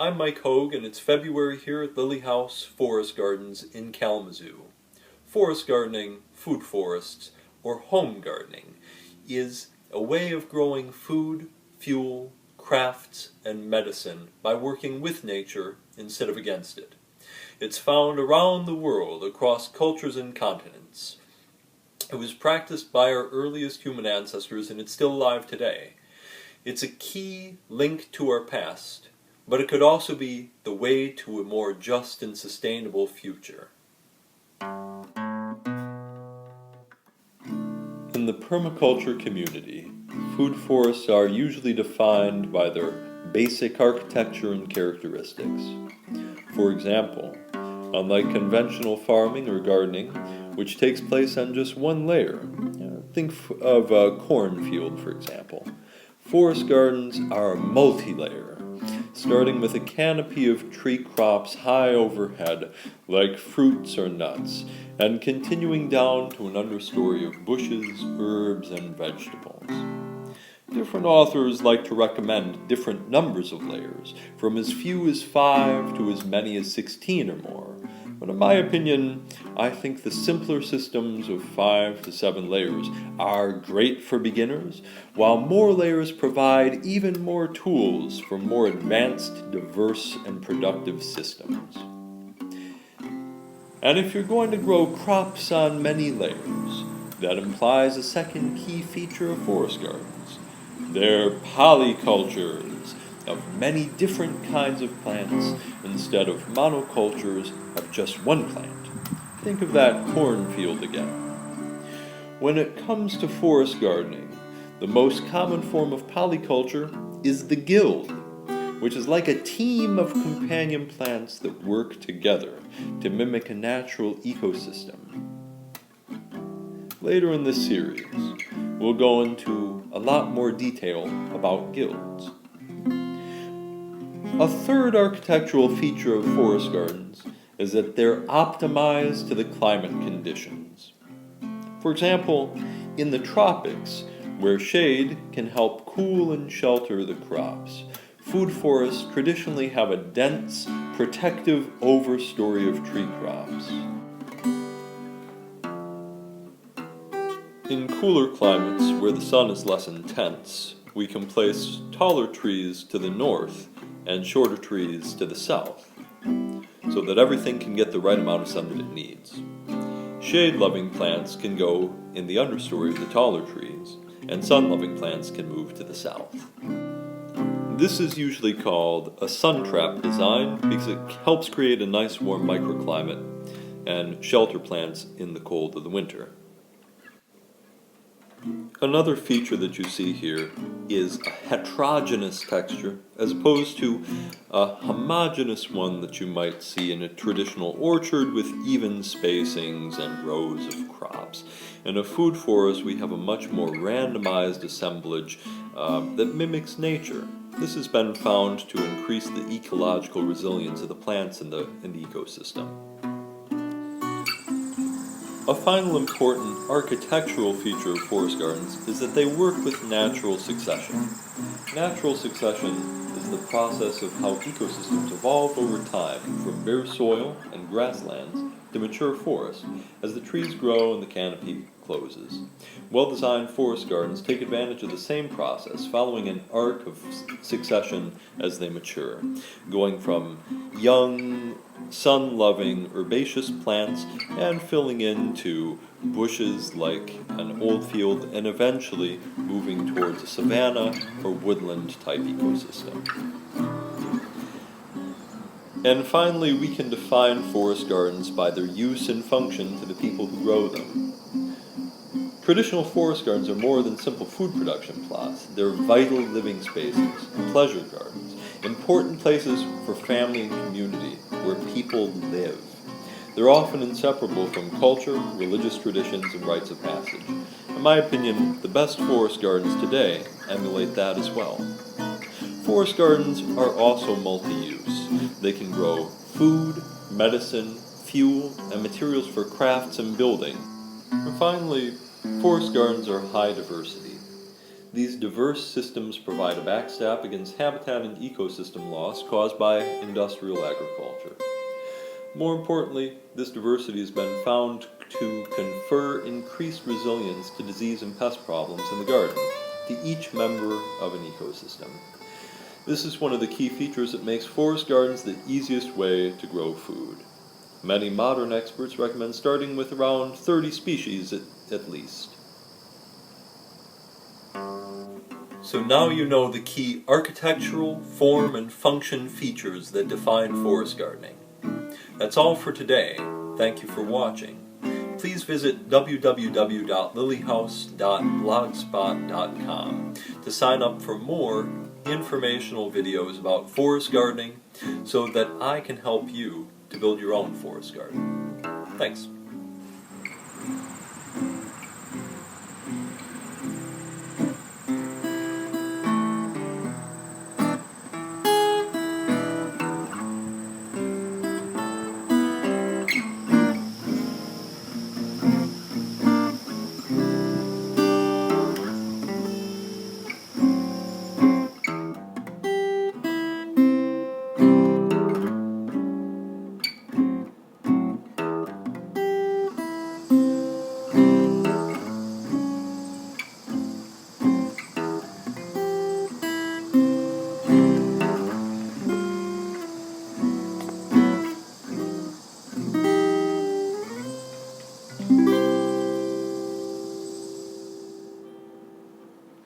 I'm Mike Hogue, and it's February here at Lily House Forest Gardens in Kalamazoo. Forest gardening, food forests, or home gardening is a way of growing food, fuel, crafts, and medicine by working with nature instead of against it. It's found around the world across cultures and continents. It was practiced by our earliest human ancestors, and it's still alive today. It's a key link to our past, but it could also be the way to a more just and sustainable future. In the permaculture community, food forests are usually defined by their basic architecture and characteristics. For example, unlike conventional farming or gardening, which takes place on just one layer, think of a cornfield, for example, forest gardens are multi-layer, starting with a canopy of tree crops high overhead, like fruits or nuts, and continuing down to an understory of bushes, herbs, and vegetables. Different authors like to recommend different numbers of layers, from as few as 5 to as many as 16 or more. But in my opinion, I think the simpler systems of 5 to 7 layers are great for beginners, while more layers provide even more tools for more advanced, diverse, and productive systems. And if you're going to grow crops on many layers, that implies a second key feature of forest gardens. They're polycultures of many different kinds of plants instead of monocultures of just one plant. Think of that cornfield again. When it comes to forest gardening, the most common form of polyculture is the guild, which is like a team of companion plants that work together to mimic a natural ecosystem. Later in this series, we'll go into a lot more detail about guilds. A third architectural feature of forest gardens is that they're optimized to the climate conditions. For example, in the tropics, where shade can help cool and shelter the crops, food forests traditionally have a dense, protective overstory of tree crops. In cooler climates where the sun is less intense, we can place taller trees to the north and shorter trees to the south, so that everything can get the right amount of sun that it needs. Shade-loving plants can go in the understory of the taller trees, and sun-loving plants can move to the south. This is usually called a sun trap design because it helps create a nice warm microclimate and shelter plants in the cold of the winter. Another feature that you see here is a heterogeneous texture as opposed to a homogeneous one that you might see in a traditional orchard with even spacings and rows of crops. In a food forest, we have a much more randomized assemblage that mimics nature. This has been found to increase the ecological resilience of the plants in the ecosystem. A final important architectural feature of forest gardens is that they work with natural succession. Natural succession is the process of how ecosystems evolve over time from bare soil and grasslands to mature forests as the trees grow and the canopy closes. Well-designed forest gardens take advantage of the same process, following an arc of succession as they mature, going from young, sun-loving, herbaceous plants and filling into bushes like an old field and eventually moving towards a savanna or woodland-type ecosystem. And finally, we can define forest gardens by their use and function to the people who grow them. Traditional forest gardens are more than simple food production plots. They're vital living spaces, pleasure gardens, important places for family and community where people live. They're often inseparable from culture, religious traditions, and rites of passage. In my opinion, the best forest gardens today emulate that as well. Forest gardens are also multi-use. They can grow food, medicine, fuel, and materials for crafts and building. And finally, forest gardens are high diversity. These diverse systems provide a backstop against habitat and ecosystem loss caused by industrial agriculture. More importantly, this diversity has been found to confer increased resilience to disease and pest problems in the garden, to each member of an ecosystem. This is one of the key features that makes forest gardens the easiest way to grow food. Many modern experts recommend starting with around 30 species at least. So now you know the key architectural, form, and function features that define forest gardening. That's all for today. Thank you for watching. Please visit www.lilyhouse.blogspot.com to sign up for more informational videos about forest gardening so that I can help you to build your own forest garden. Thanks.